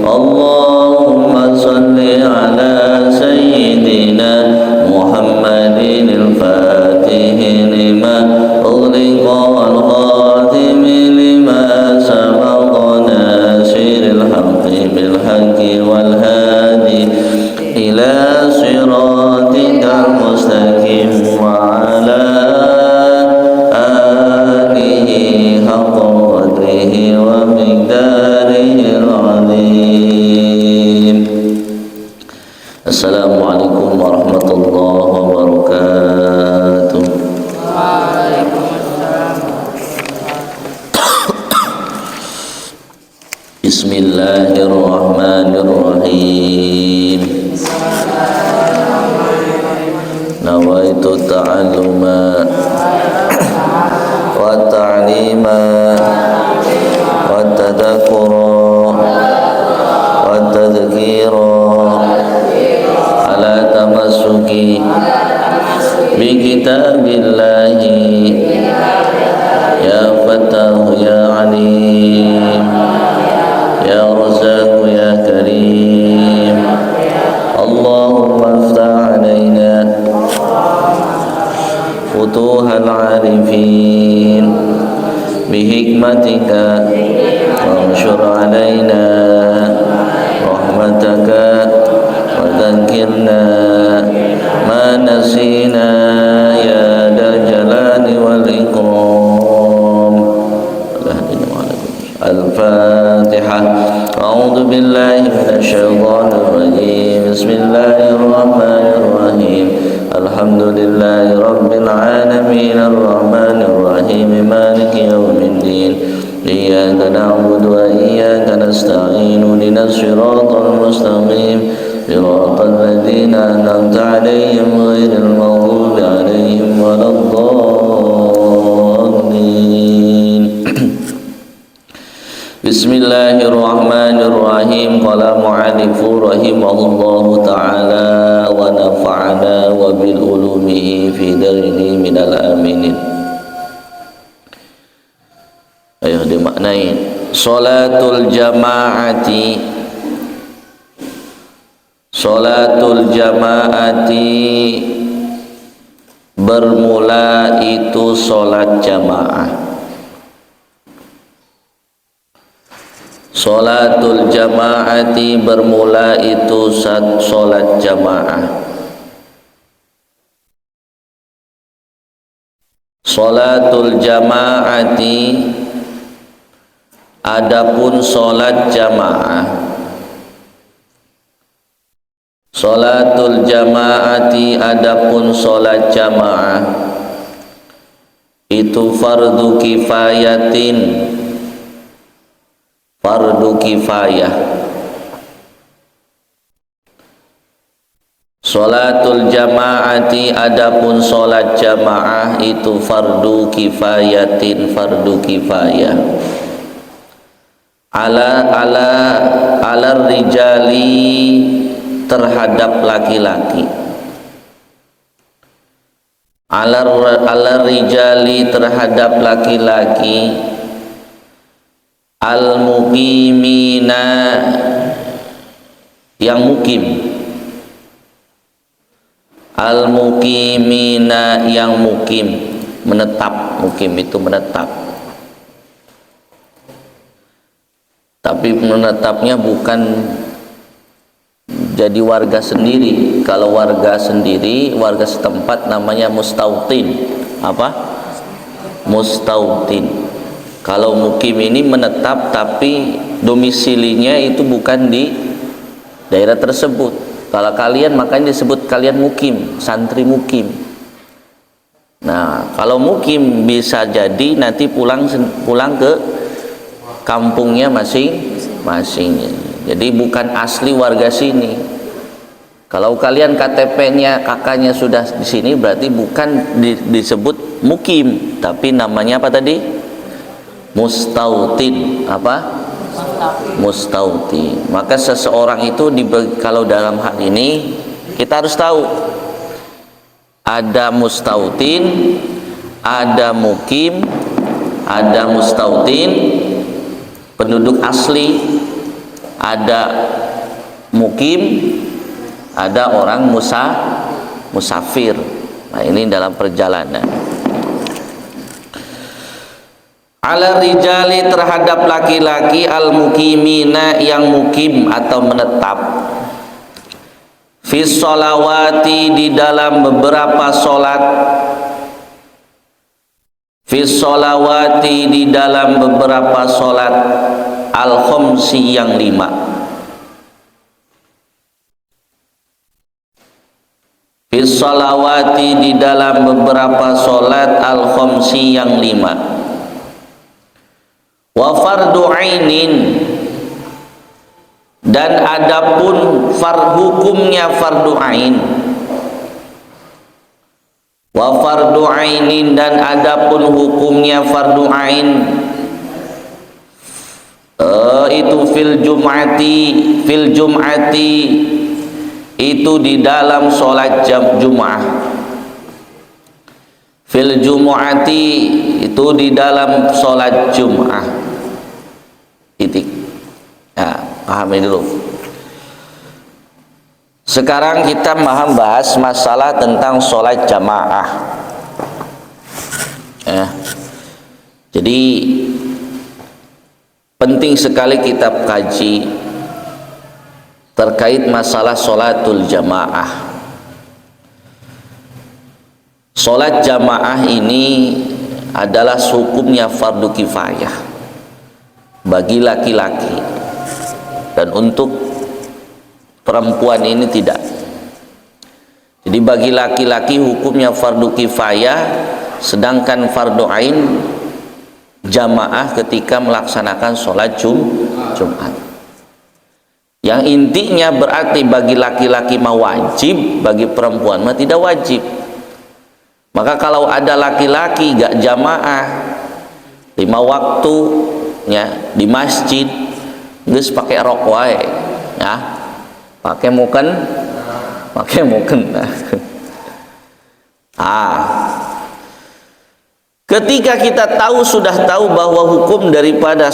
Allahumma salli ala sayyidina Muhammadin al-Fatih lima ughliqa wal khatim lima sabaqa nasiril haqqi bil haqqi wal hadi ila siratikal mustaqim wa ala alihi haqqa qadrihi wa miqdarihi al-azim. Assalamualaikum warahmatullahi wabarakatuh. Bismillahirrahmanirrahim. Nawaitu ta'alluma wa ta'lima wa tadhakkura wa tadhkira ala tamassuki bi kitabillahi ya Fattahu ya Alim ya Razzaq ya Karim. Allahumma iftah alaina futuhal arifin bihikmatika wanshur alaina rahmataka wa dhakkirna ma nasina ya dal jalali wal ikram. Al-Fatihah. A'udzu billahi minasy syaithanir rajim. Bismillahirrahmanirrahim. Alhamdulillahi rabbil alamin arrahmanir rahim maliki yaumiddin. Iyyaka na'budu wa iyyaka nasta'in ihdinas siratal mustaqim siratal ladzina an'amta 'alaihim ghairil maghdubi 'alaihim waladdallin. Bismillahirrahmanirrahim. Qala mu'allifu rahimahullahu ta'ala wa nafa'ana wa bil ulumihi fi darini minal aminin. Ayo dimaknai salatul jama'ati. Salatul jama'ati bermula itu salat jamaah. Salatul jama'ati bermula itu salat jamaah. Salatul jama'ati adapun salat jamaah. Salatul jama'ati adapun salat jamaah itu fardu kifayatin, fardu kifayah. Salatul jama'ati adapun salat jamaah itu fardu kifayatin, fardu kifayah. Ala rijali terhadap laki-laki. Ala rijali terhadap laki-laki. Al-muqimina yang mukim. Al-muqimina yang mukim, menetap. Mukim itu menetap. Tapi menetapnya bukan jadi warga sendiri. Kalau warga sendiri, warga setempat namanya mustautin. Apa? Mustautin. Kalau mukim ini menetap tapi domisilinya itu bukan di daerah tersebut. Kalau kalian makanya disebut kalian mukim, santri mukim. Nah, kalau mukim bisa jadi nanti pulang ke kampungnya masing-masing. Jadi bukan asli warga sini. Kalau kalian KTP-nya kakaknya sudah di sini berarti bukan disebut mukim, tapi namanya apa tadi? Mustautin. Apa? Mustautin. Maka seseorang itu kalau dalam hal ini kita harus tahu ada mustautin, ada mukim, ada mustautin penduduk asli, ada mukim, ada orang musafir. Nah, ini dalam perjalanan. Ala rijali, terhadap laki-laki, al mukimina, yang mukim atau menetap, fis sholawati, di dalam beberapa solat, fis sholawati, di dalam beberapa solat, al khomsi, yang 5. Fis sholawati, di dalam beberapa solat, al khomsi, yang 5. Wa fardu ainin, dan adapun hukumnya fardu ain. Wa fardu ainin, dan adapun hukumnya fardu ain, itu fil jum'ati, itu di dalam sholat Jum'ah. Fil jum'ati, itu di dalam sholat Jum'ah. Titik. Ya, pahami dulu. Sekarang kita bahas masalah tentang sholat jamaah. Ya. Jadi penting sekali kita kaji terkait masalah sholatul jamaah. Sholat jamaah ini adalah hukumnya fardu kifayah bagi laki-laki, dan untuk perempuan ini tidak. Jadi bagi laki-laki hukumnya fardu kifayah, sedangkan fardu ain jamaah ketika melaksanakan sholat Jumat. Yang intinya berarti bagi laki-laki mah wajib, bagi perempuan mah tidak wajib. Maka kalau ada laki-laki gak jamaah 5 waktu ya di masjid, geus pakai rok wae ya, pakai muken ketika kita sudah tahu bahwa hukum daripada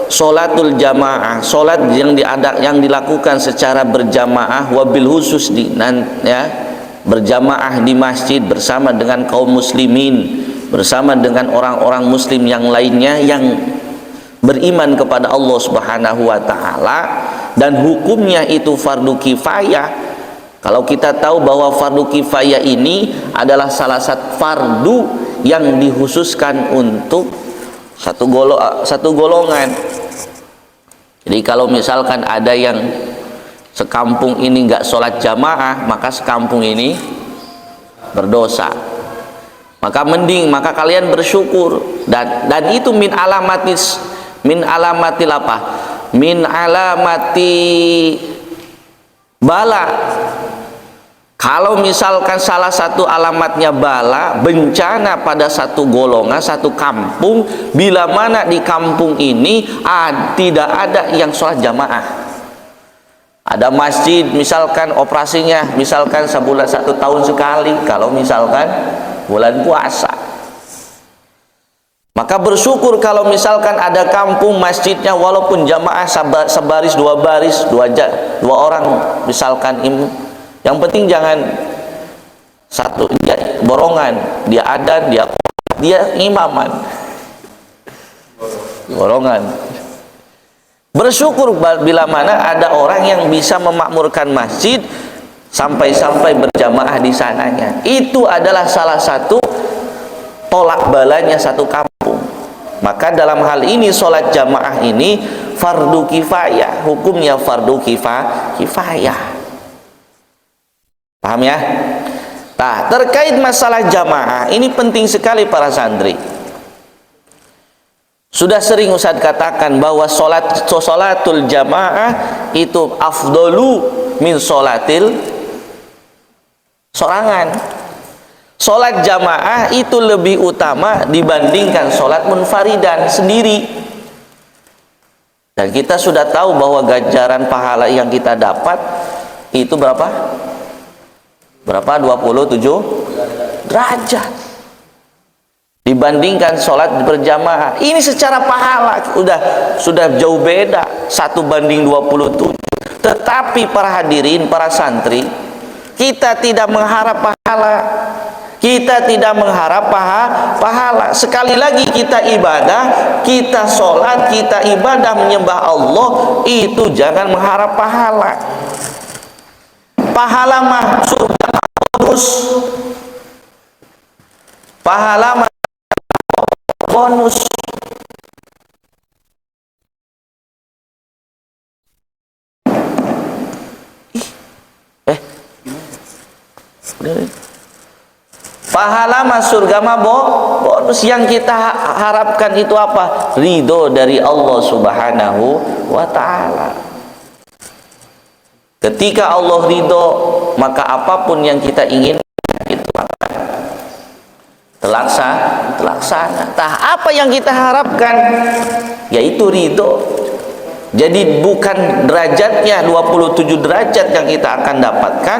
sholatul jamaah, sholat yang dilakukan secara berjamaah, wabil khusus berjamaah di masjid bersama dengan kaum muslimin, bersama dengan orang-orang muslim yang lainnya yang beriman kepada Allah Subhanahu wa taala, dan hukumnya itu fardu kifayah. Kalau kita tahu bahwa fardu kifayah ini adalah salah satu fardu yang dikhususkan untuk satu golongan. Jadi kalau misalkan ada yang sekampung ini enggak sholat jamaah, maka sekampung ini berdosa. Maka kalian bersyukur, dan itu min alamati bala. Kalau misalkan salah satu alamatnya bala, bencana pada satu golongan, satu kampung, bila mana di kampung ini tidak ada yang sholat jamaah. Ada masjid misalkan operasinya misalkan sebulan 1 tahun sekali, kalau misalkan bulan puasa, maka bersyukur kalau misalkan ada kampung masjidnya walaupun jamaah sebaris 2 baris, 2 orang misalkan, yang penting jangan satu borongan, dia adzan, dia imaman borongan. Bersyukur bila mana ada orang yang bisa memakmurkan masjid sampai berjamaah di sananya. Itu adalah salah satu tolak balanya satu kampung. Maka dalam hal ini sholat jamaah ini fardu kifayah, hukumnya fardu kifayah. Paham ya? Nah, terkait masalah jamaah ini penting sekali para santri. Sudah sering Ustaz katakan bahwa sholatul jamaah itu afdolu min sholatil sorangan. Sholat jamaah itu lebih utama dibandingkan sholat munfaridan sendiri. Dan kita sudah tahu bahwa ganjaran pahala yang kita dapat itu berapa? 27 derajat. dibandingkan sholat berjamaah. Ini secara pahala sudah jauh beda, 1:27. Tetapi para hadirin, para santri, kita tidak mengharap pahala. Kita tidak mengharap pahala. Sekali lagi, kita ibadah, kita sholat, kita ibadah menyembah Allah, itu jangan mengharap pahala. Pahala mah surga bonus. Pahala mah bonus. Pahala mah surga mah bonus. Yang kita harapkan itu apa? Ridho dari Allah Subhanahu wa ta'ala. Ketika Allah ridho, maka apapun yang kita ingin itu akan terlaksana. Apa yang kita harapkan? Yaitu ridho. Jadi bukan derajatnya 27 derajat yang kita akan dapatkan,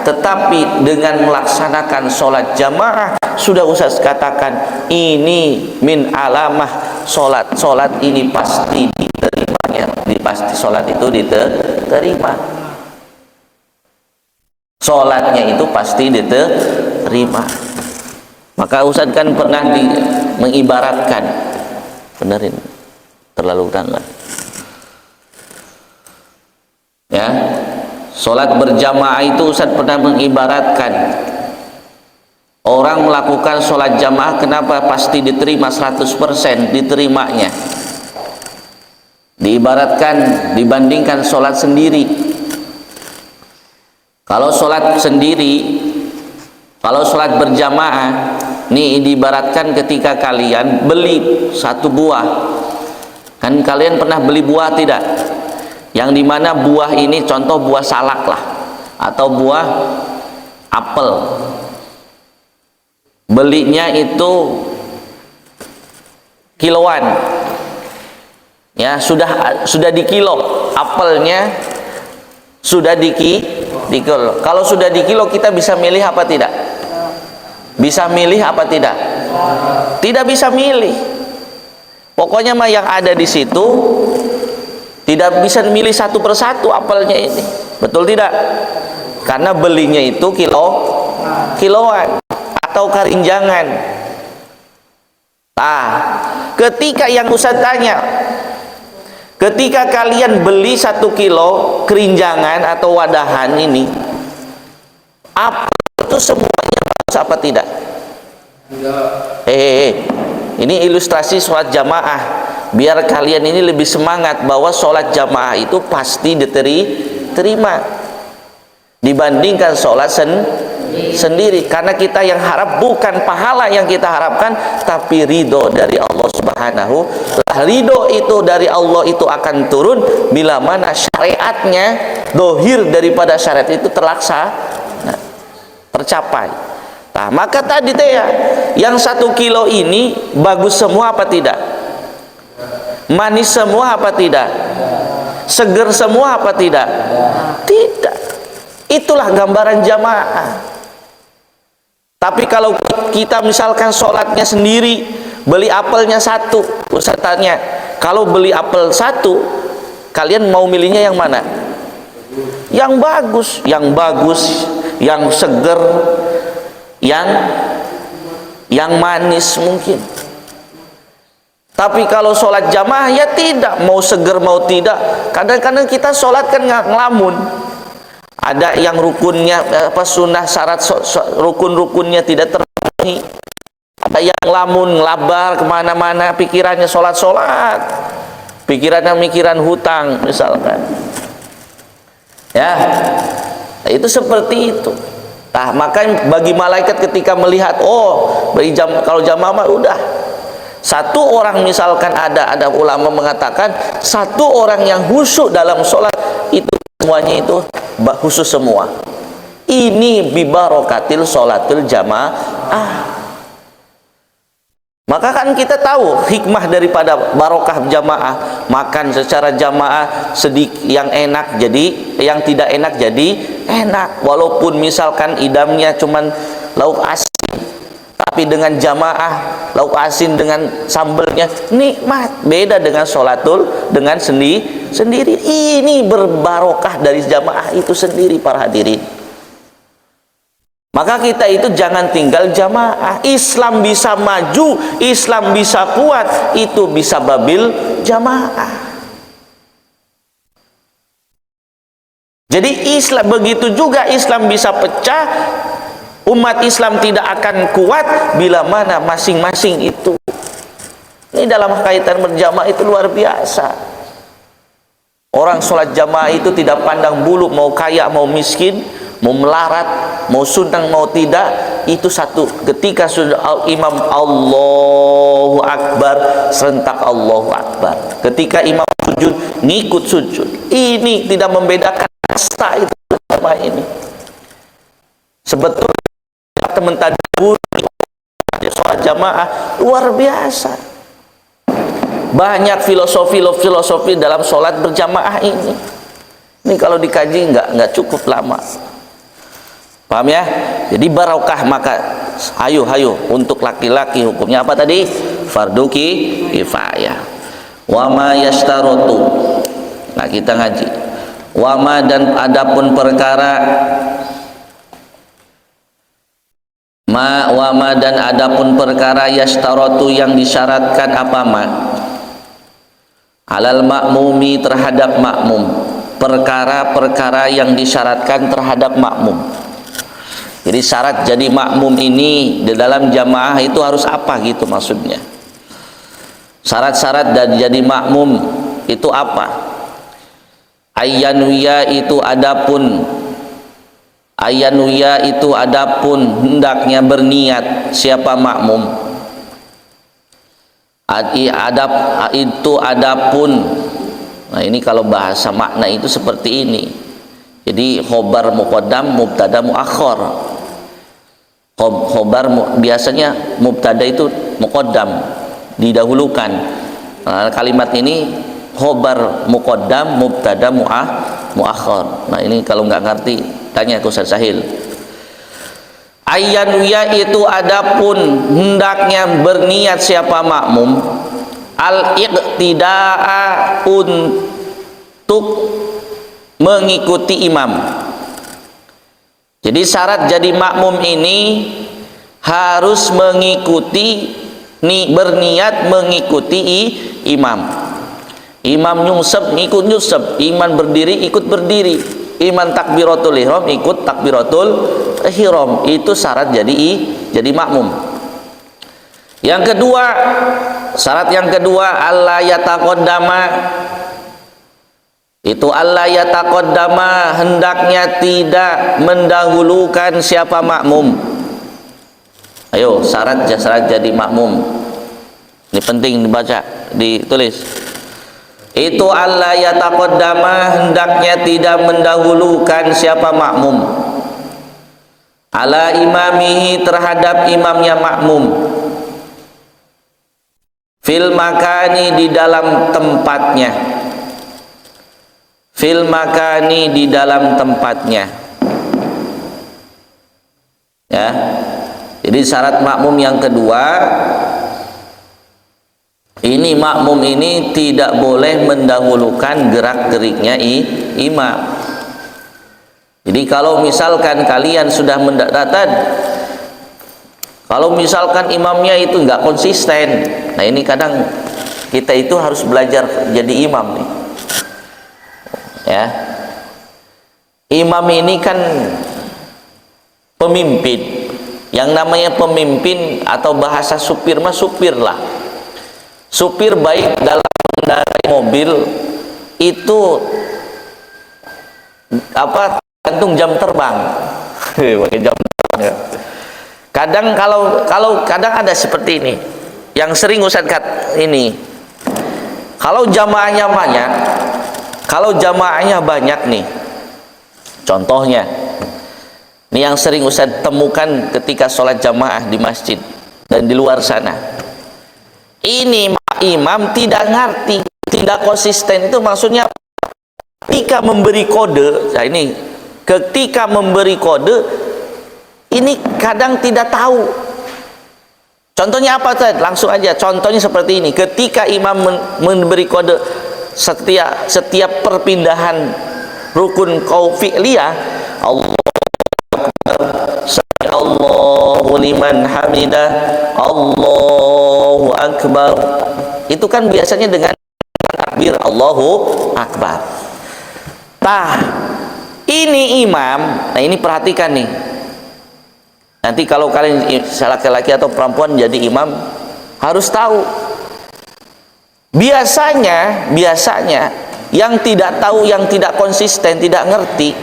tetapi dengan melaksanakan sholat jamaah. Sudah Ustaz katakan, ini min alamah sholat ini pasti diterimanya, pasti sholat itu diterima. Sholatnya itu pasti diterima. Maka Ustaz kan pernah mengibaratkan, benerin terlalu tangan. Ya, sholat berjamaah itu Ustaz pernah mengibaratkan, orang melakukan sholat jamaah kenapa pasti diterima 100% diterimanya. Diibaratkan dibandingkan sholat sendiri. Kalau sholat sendiri, kalau sholat berjamaah, nih diibaratkan ketika kalian beli satu buah. Kan kalian pernah beli buah tidak? Yang dimana buah ini contoh buah salak lah, atau buah apel. Belinya itu kiloan. Ya, sudah di kilo. Apelnya sudah di kilo. Kalau sudah di kilo, kita bisa milih apa tidak? Bisa milih apa tidak? Tidak bisa milih. Pokoknya mah yang ada di situ, tidak bisa milih satu persatu apelnya ini. Betul tidak? Karena belinya itu kiloan atau karinjangan. Nah, ketika yang Ustaz tanya, ketika kalian beli 1 kilo kerinjangan atau wadahan ini, apa itu semuanya bagus apa tidak? Ini ilustrasi sholat jamaah, biar kalian ini lebih semangat bahwa sholat jamaah itu pasti diterima dibandingkan sholat sendiri. Karena kita yang harap bukan pahala yang kita harapkan, tapi ridho dari Allah Subhanahu. Ridho itu dari Allah itu akan turun bila mana syariatnya, dohir daripada syariat itu tercapai. Nah, maka tadi ya, yang 1 kilo ini bagus semua apa tidak? Manis semua apa tidak? Seger semua apa tidak? Tidak. Itulah gambaran jamaah. Tapi kalau kita misalkan sholatnya sendiri, beli apelnya 1, Ustaz tanya, kalau beli apel 1, kalian mau milihnya yang mana? Yang bagus, yang seger, yang manis mungkin. Tapi kalau sholat jamaah ya tidak, mau seger mau tidak. Kadang-kadang kita sholat kan ngelamun. Ada yang rukunnya sunnah syarat rukun-rukunnya tidak terpenuhi. Ada yang ngelamun, ngelabar kemana-mana, pikirannya sholat, pikirannya mikiran hutang misalkan. Ya, itu seperti itu. Nah, maka bagi malaikat ketika melihat, kalau jamaah mah udah 1 orang, misalkan ada ulama mengatakan 1 orang yang khusyuk dalam sholat itu semuanya itu khusus semua. Ini bibarokatil sholatil jamaah. Maka kan kita tahu hikmah daripada barokah jamaah, makan secara jamaah sedikit yang enak jadi yang tidak enak jadi enak, walaupun misalkan idamnya cuman lauk asin, tapi dengan jamaah lauk asin dengan sambelnya nikmat. Beda dengan sholatul dengan sendiri. Ini berbarokah dari jamaah itu sendiri para hadirin. Maka kita itu jangan tinggal jamaah. Islam bisa maju, Islam bisa kuat, itu bisa babil jamaah. Jadi Islam begitu juga, Islam bisa pecah, umat Islam tidak akan kuat bila mana masing-masing itu. Ini dalam kaitan berjamaah itu luar biasa. Orang sholat jamaah itu tidak pandang bulu mau kaya mau miskin, mau melarat, mau sunang mau tidak, itu satu. Ketika sudah imam Allahu Akbar, serentak Allahu Akbar. Ketika imam sujud, ngikut sujud. Ini tidak membedakan kasta itu jamaah ini. Sebetulnya teman tadabur sholat jamaah luar biasa. Banyak filosofi dalam sholat berjamaah ini. Ini kalau dikaji nggak cukup lama. Paham ya? Jadi barokah. Maka ayo untuk laki-laki hukumnya apa tadi? Fardu kifayah. Wa ma yashtaratu. Nah, kita ngaji. Wa ma dan adapun perkara wa ma dan adapun perkara yashtaratu yang disyaratkan apa ma? Alal makmumi terhadap makmum. Perkara-perkara yang disyaratkan terhadap makmum. Jadi syarat jadi makmum ini di dalam jamaah itu harus apa gitu maksudnya. Syarat-syarat dan jadi makmum itu apa? Ayyanuya itu adapun hendaknya berniat siapa makmum. Nah ini kalau bahasa makna itu seperti ini. Jadi khobar muqaddam, mubtada muakhir. Khobar biasanya mubtada itu muqaddam, didahulukan. Nah, kalimat ini khobar muqaddam, mubtada muakhir. Nah ini kalau nggak ngerti tanya ke Ustaz Sahil. Ayyanuya itu adapun hendaknya berniat siapa makmum al-iqtida'a untuk mengikuti imam. Jadi syarat jadi makmum ini harus mengikuti, berniat mengikuti imam. Imam nyungsep ikut nyungsep, imam berdiri ikut berdiri, imam takbiratul ihram ikut takbiratul ihram. Itu syarat jadi makmum. Yang kedua, syarat yang kedua alla yataqaddama. Itu alla yataqaddama hendaknya tidak mendahulukan siapa makmum. Ayo syarat jadi makmum. Ini penting dibaca, ditulis. Itu alla yataqaddama hendaknya tidak mendahulukan siapa makmum. Ala imamihi terhadap imamnya makmum. Fil makani di dalam tempatnya. Fil makani di dalam tempatnya. Ya. Jadi syarat makmum yang kedua, ini makmum ini tidak boleh mendahulukan gerak-geriknya imam. Jadi kalau misalkan kalian sudah mendatatan, kalau misalkan imamnya itu nggak konsisten, nah ini kadang kita itu harus belajar jadi imam nih. Ya, imam ini kan pemimpin. Yang namanya pemimpin atau bahasa supir mah supir lah. Supir baik dalam mengendarai mobil itu apa? Gantung jam terbang. Pakai jam terbang ya. Kadang kalau kadang ada seperti ini. Yang sering Ustaz ini. Kalau jamaahnya banyak nih. Contohnya, ini yang sering Ustaz temukan ketika sholat jamaah di masjid dan di luar sana. Ini imam tidak ngerti, tidak konsisten. Itu maksudnya ketika memberi kode, nah ini ketika memberi kode ini kadang tidak tahu. Contohnya apa Ustaz? Langsung aja. Contohnya seperti ini. Ketika imam memberi kode setiap perpindahan rukun qaul fi'liyah, Allah Sami Allahu liman hamidah, Allahu akbar. Itu kan biasanya dengan takbir Allahu akbar. Nah, ini imam. Nah, ini perhatikan nih. Nanti kalau kalian laki-laki atau perempuan jadi imam, harus tahu. Biasanya yang tidak tahu, yang tidak konsisten, tidak ngerti,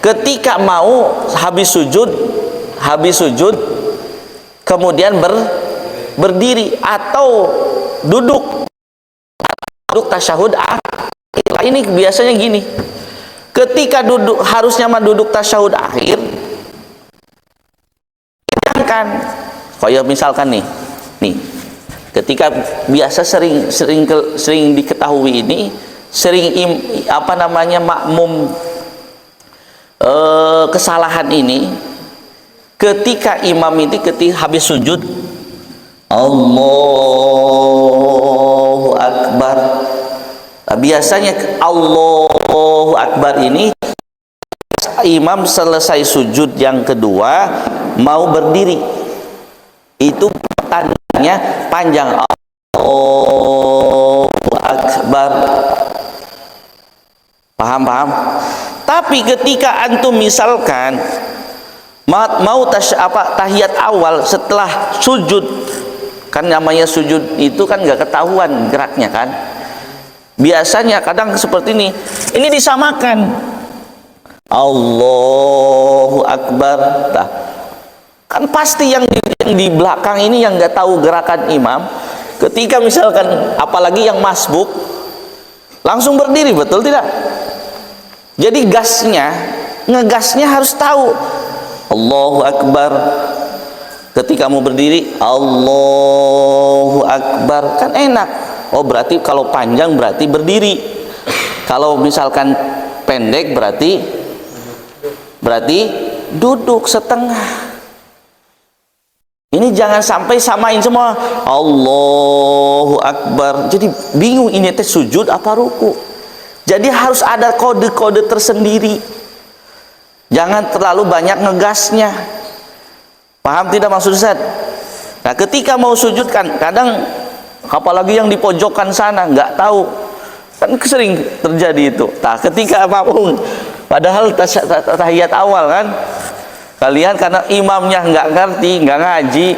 ketika mau habis sujud kemudian berdiri atau duduk tasyahud akhir. Ini biasanya gini, ketika duduk harusnya duduk tasyahud akhir, kan kayak misalkan nih ketika biasa sering diketahui ini, makmum kesalahan ini, ketika imam ini ketika habis sujud Allahu akbar. Nah, biasanya Allahu akbar ini imam selesai sujud yang kedua mau berdiri, itu tandanya panjang, Allahu akbar. Paham? Tapi ketika antum misalkan mau tahiyat awal setelah sujud, kan namanya sujud itu kan gak ketahuan geraknya kan. Biasanya kadang seperti ini disamakan Allahu akbar. Nah, kan pasti yang di belakang ini yang nggak tahu gerakan imam, ketika misalkan apalagi yang masbuk langsung berdiri, betul tidak? Jadi ngegasnya harus tahu Allahu akbar. Ketika mau berdiri Allahu akbar, kan enak. Oh, berarti kalau panjang berarti berdiri, kalau misalkan pendek berarti duduk setengah. Ini jangan sampai samain semua Allahu akbar, jadi bingung ini teh sujud apa ruku. Jadi harus ada kode-kode tersendiri, jangan terlalu banyak ngegasnya. Paham tidak maksud Ustaz? Nah, ketika mau sujud kan kadang apalagi yang di pojokan sana nggak tahu, kan sering terjadi itu. Nah, ketika makmum padahal tahiyat awal kan, kalian karena imamnya nggak ngerti, nggak ngaji,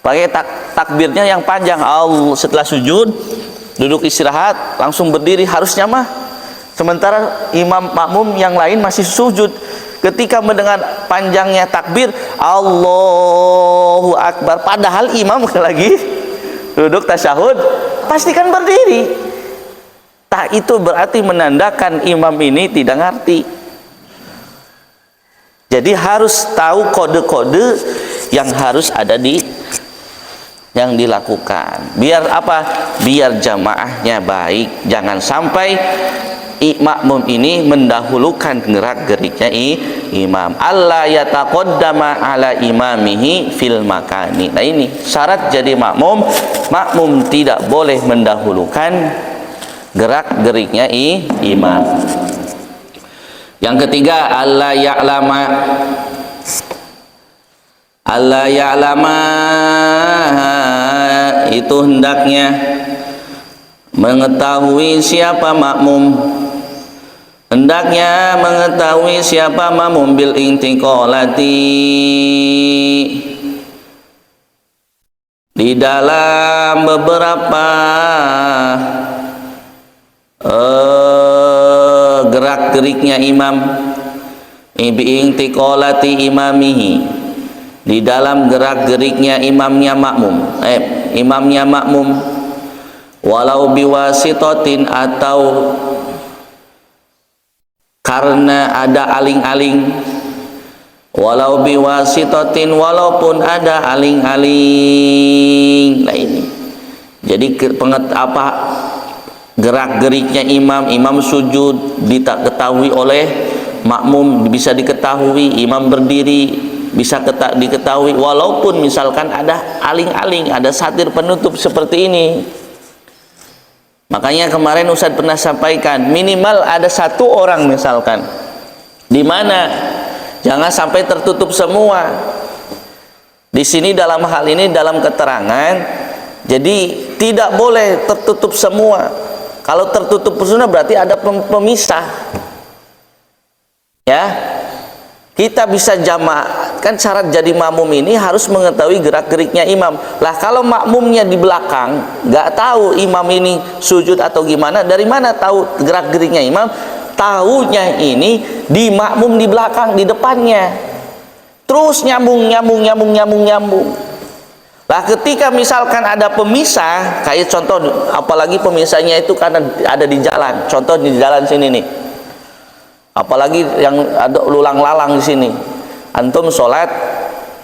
pakai takbirnya yang panjang. Allah setelah sujud duduk istirahat langsung berdiri harusnya mah, sementara imam makmum yang lain masih sujud. Ketika mendengar panjangnya takbir Allahu akbar, padahal imam lagi duduk tasyahud, pastikan berdiri. Tak, itu berarti menandakan imam ini tidak ngerti. Jadi harus tahu kode-kode yang harus ada yang dilakukan. Biar apa? Biar jamaahnya baik. Jangan sampai makmum ini mendahulukan gerak-geriknya imam. Allah yataqaddama ala imamihi fil makani. Nah, ini syarat jadi makmum tidak boleh mendahulukan gerak-geriknya imam. Yang ketiga, Allah ya'lama itu hendaknya mengetahui siapa makmum, hendaknya mengetahui siapa makmum bil intiqalati, di dalam beberapa gerak-geriknya imam, bi intiqalati imamihi, di dalam gerak-geriknya imamnya makmum, walau biwasitotin, atau karena ada aling-aling, walau biwasitotin, walaupun ada aling-aling. Nah, ini jadi gerak-geriknya imam sujud diketahui oleh makmum, bisa diketahui imam berdiri bisa diketahui, walaupun misalkan ada aling-aling, ada satir penutup seperti ini. Makanya kemarin Ustadz pernah sampaikan, minimal ada satu orang misalkan, di mana jangan sampai tertutup semua. Di sini dalam hal ini dalam keterangan, jadi tidak boleh tertutup semua. Kalau tertutup semua berarti ada pemisah. Ya, kita bisa jamaah, kan syarat jadi makmum ini harus mengetahui gerak-geriknya imam. Lah kalau makmumnya di belakang, nggak tahu imam ini sujud atau gimana, dari mana tahu gerak-geriknya imam? Tahunya ini di makmum di belakang, di depannya. Terus nyambung. Lah ketika misalkan ada pemisah, kayak contoh, apalagi pemisahnya itu karena ada di jalan. Contoh di jalan sini nih. Apalagi yang ada lulang lalang di sini, antum sholat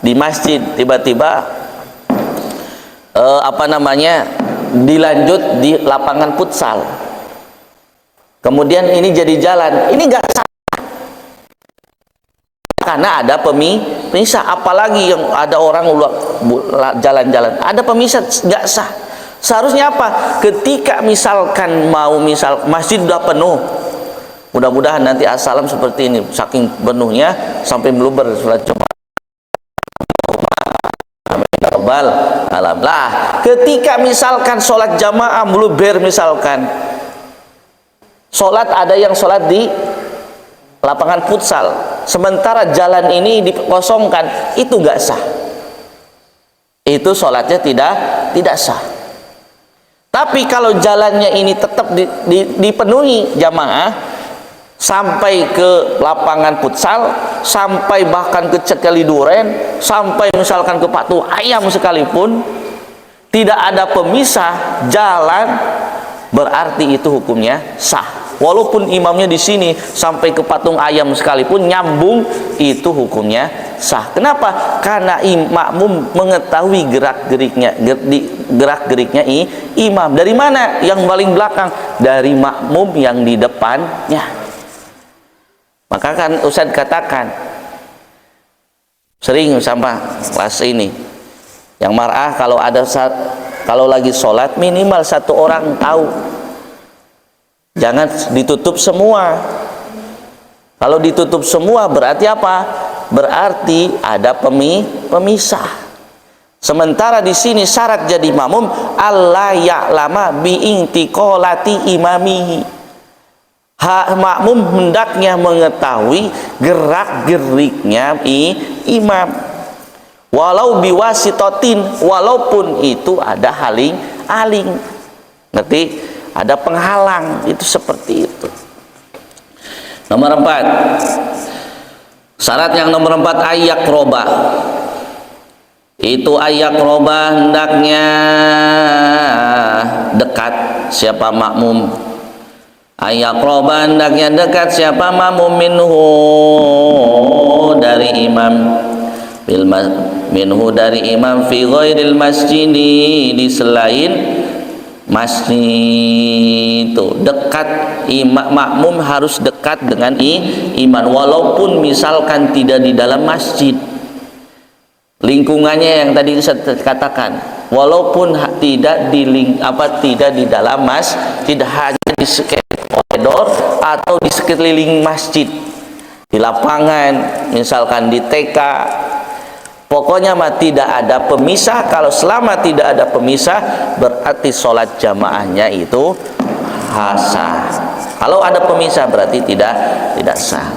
di masjid, tiba-tiba dilanjut di lapangan futsal, kemudian ini jadi jalan, ini nggak sah karena ada pemisah. Apalagi yang ada orang jalan-jalan, ada pemisah, nggak sah. Seharusnya apa? Ketika misalkan masjid udah penuh, mudah-mudahan nanti assalam seperti ini, saking penuhnya sampai meluber sholat jemaah. Alhamdulillah. Ketika misalkan sholat jamaah meluber, misalkan sholat ada yang sholat di lapangan futsal, sementara jalan ini dikosongkan, itu nggak sah. Itu sholatnya tidak sah. Tapi kalau jalannya ini tetap dipenuhi jamaah, sampai ke lapangan futsal, sampai bahkan ke Cekeli Duren, sampai misalkan ke Patung Ayam sekalipun, tidak ada pemisah jalan, berarti itu hukumnya sah. Walaupun imamnya di sini sampai ke Patung Ayam sekalipun nyambung, itu hukumnya sah. Kenapa? Karena makmum mengetahui gerak-geriknya imam. Dari mana? Yang paling belakang, dari makmum yang di depannya. Maka kan Ustadz katakan sering sama kelas ini, yang mar'ah kalau lagi sholat minimal satu orang tahu, jangan ditutup semua. Kalau ditutup semua berarti apa? Berarti ada pemisah. Sementara di sini syarat jadi makmum alla ya'lama bi'intiqalati imamihi. Makmum hendaknya mengetahui gerak-geriknya imam, walau biwasitotin, walaupun itu ada aling, ngerti? Ada penghalang, itu seperti itu. Nomor 4, syarat yang nomor 4, ayak roba. Itu ayak roba hendaknya dekat siapa makmum. Ayak roba hendaknya dekat siapa makmum minhu dari imam, minhu dari imam fi ghairil masjidi, di selain masjid. Itu dekat, makmum harus dekat dengan imam, walaupun misalkan tidak di dalam masjid. Lingkungannya yang tadi saya katakan, walaupun tidak di dalam tidak hanya di sekitar koridor atau di sekeliling masjid, di lapangan, misalkan di TK, pokoknya tidak ada pemisah. Kalau selama tidak ada pemisah, berarti sholat jamaahnya itu sah. Kalau ada pemisah berarti tidak sah.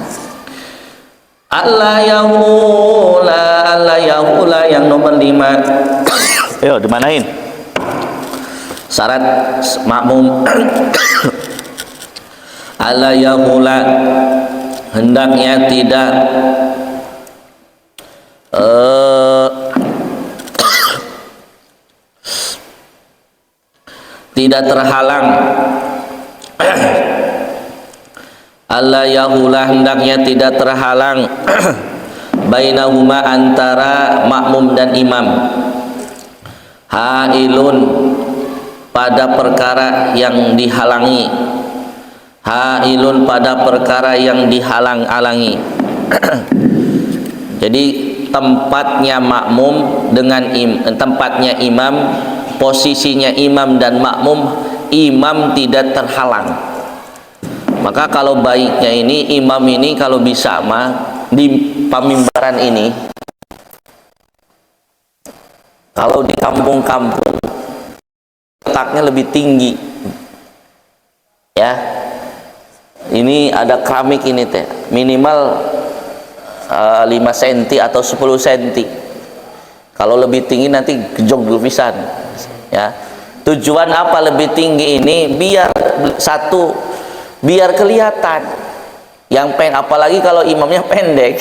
Allah yahula yang nomor 5. Ayo dimanain syarat makmum. Allah yahula hendaknya tidak terhalang. Allah yahula hendaknya tidak terhalang bainahuma, antara makmum dan imam, hailun pada perkara yang dihalangi, hailun pada perkara yang dihalang-halangi. Jadi tempatnya makmum dengan tempatnya imam, posisinya imam dan makmum, imam tidak terhalang. Maka kalau baiknya ini imam ini kalau bisa mah di pamimbaran ini, kalau di kampung-kampung letaknya lebih tinggi ya. Ini ada keramik ini teh minimal 5 cm atau 10 cm. Kalau lebih tinggi nanti gejog dulu pisan ya. Tujuan apa lebih tinggi ini? Biar satu, biar kelihatan yang apalagi kalau imamnya pendek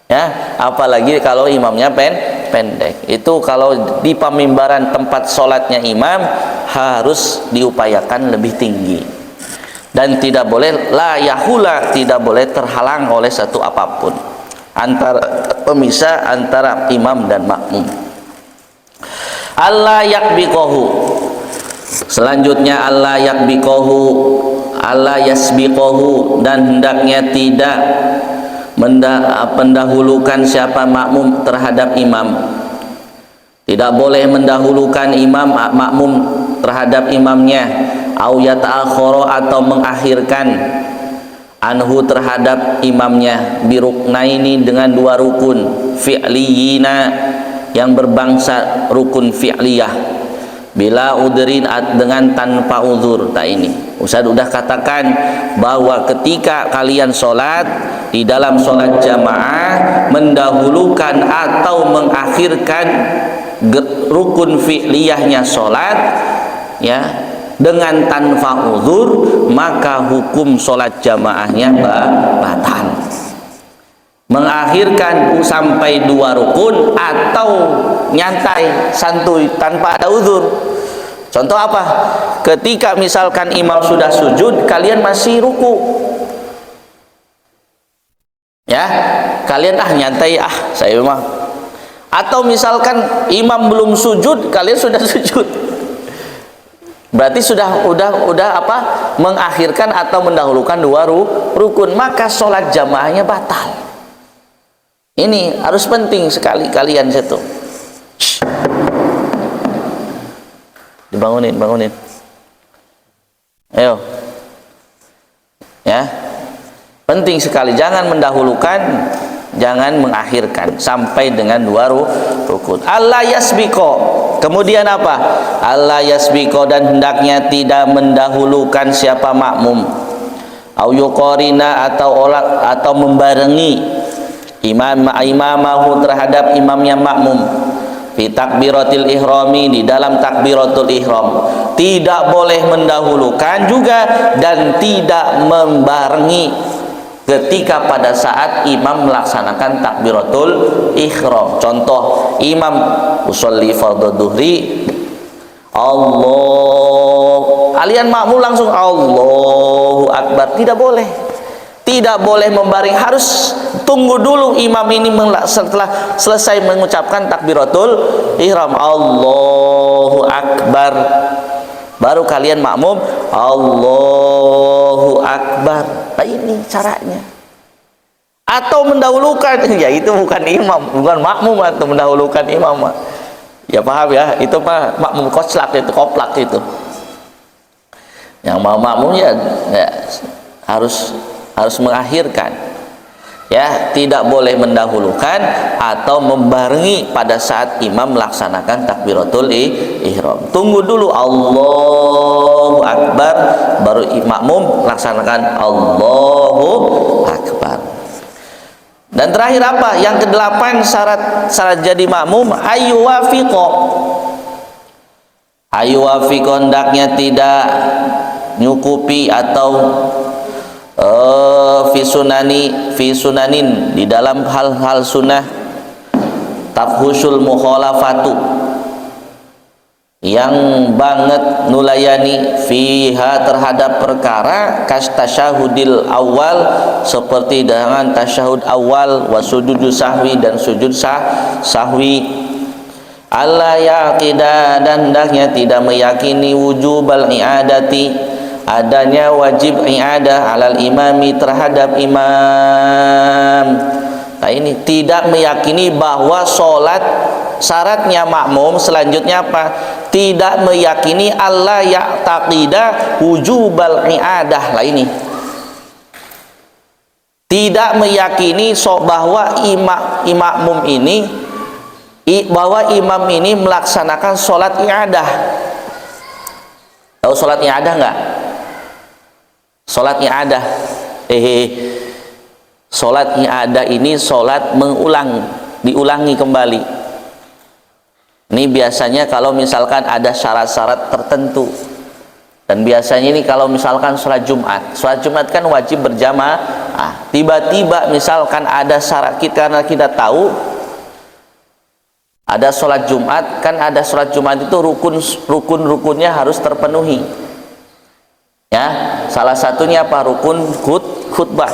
ya, apalagi kalau imamnya pendek. Itu kalau di pamimbaran tempat sholatnya imam harus diupayakan lebih tinggi, dan tidak boleh la yahula, tidak boleh terhalang oleh satu apapun antara pemisah antara imam dan makmum. Allah yakbiqahu, selanjutnya Allah yakbiqahu, Allah yasbiqahu, dan hendaknya tidak mendahulukan siapa makmum terhadap imam. Tidak boleh mendahulukan imam makmum terhadap imamnya, au yata'akhkhara, atau mengakhirkan anhu terhadap imamnya, biruknaini, dengan dua rukun fi'liyina yang berbangsa rukun fi'liyah, bila udrin, dengan tanpa uzur. Tak ini Ustaz udah katakan bahwa ketika kalian sholat di dalam sholat jamaah, mendahulukan atau mengakhirkan rukun fi'liyahnya sholat ya dengan tanpa uzur, maka hukum sholat jamaahnya batal. Mengakhirkan sampai 2 rukun atau nyantai santuy tanpa ada uzur. Contoh apa? Ketika misalkan imam sudah sujud, kalian masih ruku ya, kalian nyantai saya mah. Atau misalkan imam belum sujud, kalian sudah sujud, berarti sudah apa? Mengakhirkan atau mendahulukan 2 rukun, maka sholat jamaahnya batal. Ini harus penting sekali kalian situ. Dibangunin, bangunin. Ayo. Ya. Penting sekali, jangan mendahulukan, jangan mengakhirkan sampai dengan 2 rukun. Allah yasbiqo. Kemudian apa? Allah yasbiqo, dan hendaknya tidak mendahulukan siapa makmum. Au yuqarina, atau membarengi imamahu terhadap imamnya makmum, fi takbiratil ihrami, di dalam takbiratul ihram. Tidak boleh mendahulukan juga dan tidak membarengi ketika pada saat imam melaksanakan takbiratul ihram. Contoh, imam usolli fardhu duhri, Allah, kalian makmum langsung Allahu akbar, tidak boleh. Tidak boleh membaring, harus tunggu dulu imam ini setelah selesai mengucapkan takbiratul ihram Allahu akbar, baru kalian makmum Allahu akbar. Nah, ini caranya. Atau mendahulukan, ya itu bukan imam, bukan makmum, atau mendahulukan imam. Ya paham ya, itu mah makmum koslak, itu koplak itu. Yang mau makmum ya harus mengakhirkan ya, tidak boleh mendahulukan atau membarengi pada saat imam melaksanakan takbiratul ihram. Tunggu dulu Allahu akbar, baru makmum melaksanakan Allahu akbar. Dan terakhir apa? Yang ke-8 syarat jadi makmum, ayyuwafiqo, hendaknya tidak nyukupi atau fi sunanin, di dalam hal-hal sunnah, tafhusul mukhalafatu, yang banget nulayani fiha terhadap perkara, kas tasyahudil awal, seperti dengan tasyahud awal, wa sujudu sahwi, dan sujud sahwi. Allah yaqidah, dan hendaknya tidak meyakini wujubal i'adati, adanya wajib i'adah alal imami terhadap imam, Nah ini tidak meyakini bahwa sholat syaratnya makmum selanjutnya apa? Tidak meyakini Allah ya'taqida wujubal i'adah. Lah ini tidak meyakini bahwa imam ini melaksanakan sholat i'adah. Tahu sholat i'adah nggak? Sholat i'adah, sholat i'adah ini sholat diulangi kembali. Ini biasanya kalau misalkan ada syarat-syarat tertentu. Dan biasanya ini kalau misalkan sholat Jumat kan wajib berjamaah. Tiba-tiba misalkan ada syarat, karena kita tahu ada sholat Jumat, kan ada sholat Jumat itu rukun-rukunnya harus terpenuhi. Ya, salah satunya apa? Rukun khutbah.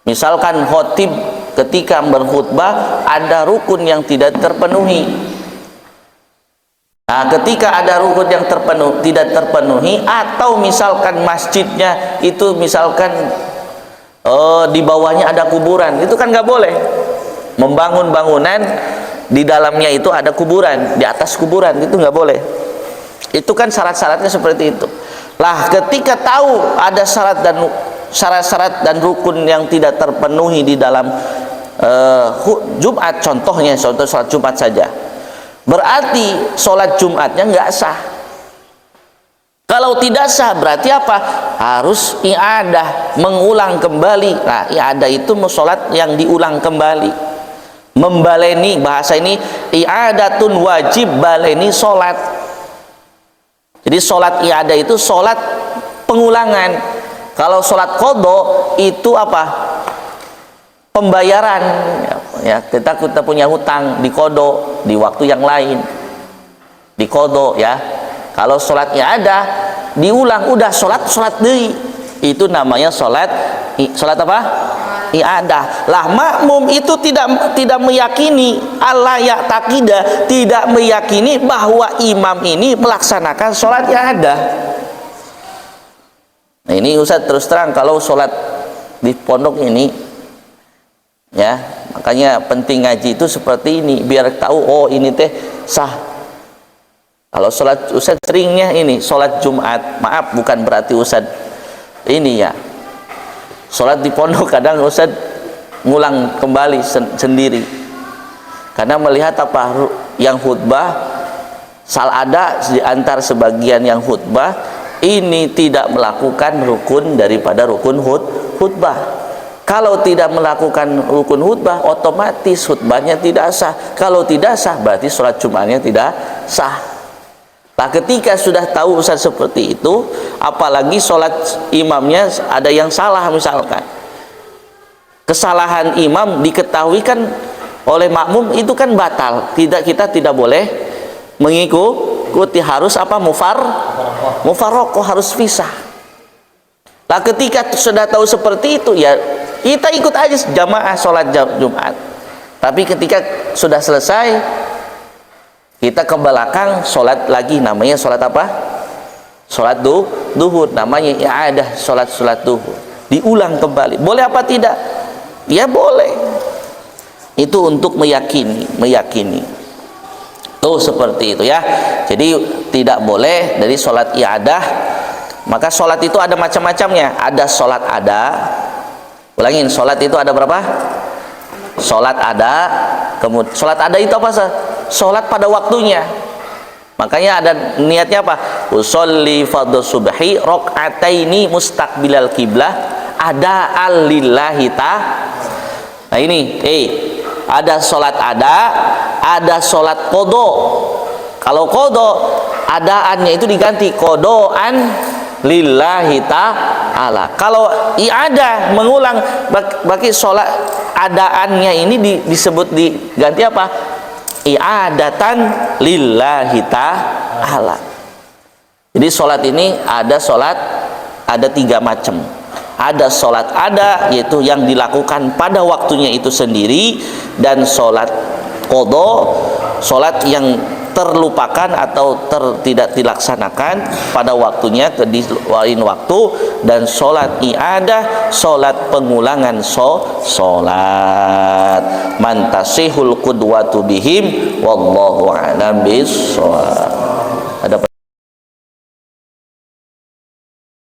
Misalkan khotib ketika berkhutbah ada rukun yang tidak terpenuhi. Nah, ketika ada rukun yang tidak terpenuhi, atau misalkan masjidnya itu misalkan di bawahnya ada kuburan, itu kan nggak boleh. Membangun bangunan di dalamnya itu ada kuburan, di atas kuburan, itu nggak boleh. Itu kan syarat-syaratnya seperti itu. Lah ketika tahu ada syarat-syarat dan rukun yang tidak terpenuhi di dalam Jumat, contoh sholat Jumat saja, berarti sholat Jumatnya nggak sah. Kalau tidak sah berarti apa? Harus i'adah, mengulang kembali. Nah, i'adah itu sholat yang diulang kembali, membaleni. Bahasa ini i'adatun, wajib baleni sholat. Jadi sholat i'adah itu sholat pengulangan. Kalau sholat qadha itu apa? Pembayaran. Ya, kita punya hutang di qadha di waktu yang lain, di qadha ya. Kalau sholat i'adah diulang, udah sholat deui. Itu namanya sholat apa? I'adah. Lah makmum itu tidak meyakini Allah ya'taqida, tidak meyakini bahwa imam ini melaksanakan sholat i'adah. Nah ini Ustaz terus terang, kalau sholat di pondok ini ya, makanya penting ngaji itu seperti ini, biar tahu oh ini teh sah. Kalau sholat Ustaz seringnya ini sholat Jumat, maaf bukan berarti Ustaz ini ya, sholat di pondok kadang Ustaz ngulang kembali sendiri, karena melihat apa yang khutbah ada di antar sebagian yang khutbah ini tidak melakukan rukun daripada rukun khutbah. Kalau tidak melakukan rukun khutbah, otomatis khutbahnya tidak sah. Kalau tidak sah berarti sholat Jumatnya tidak sah. Nah ketika sudah tahu Ustaz seperti itu, apalagi sholat imamnya ada yang salah, misalkan kesalahan imam diketahui kan oleh makmum, itu kan batal. Kita tidak boleh mengikuti, harus apa? Mufarroqoh, harus pisah. Nah ketika sudah tahu seperti itu ya kita ikut aja jamaah sholat Jumat. Tapi ketika sudah selesai kita ke belakang sholat lagi, namanya sholat apa? Sholat duhur, namanya i'adah, sholat duhur, diulang kembali. Boleh apa tidak? Ya boleh. Itu untuk meyakini. Tuh seperti itu ya. Jadi tidak boleh dari sholat i'adah. Maka sholat itu ada macam-macamnya. Ada sholat ada. Ulangin, sholat itu ada berapa? Sholat ada. Kemudian sholat ada itu apa sih? Sholat pada waktunya. Makanya ada niatnya apa? Usolli fardhu subhi rakaataini mustaqbilal qiblah ada alillahi ta. Nah ini, ada sholat ada sholat qadha. Kalau qadha adaannya itu diganti qadhaan lillahi ta'ala. Kalau i'adah mengulang, bagi sholat adaannya ini disebut diganti apa? I'adatan lillahi ta'ala. Jadi sholat ini ada 3 macam. Ada sholat ada, yaitu yang dilakukan pada waktunya itu sendiri, dan sholat qadha, sholat yang terlupakan atau tidak dilaksanakan pada waktunya di lain waktu, dan sholat i'adah, sholat pengulangan sholat. Man tasihul qudwatu bihim wallahu a'lam bissawab.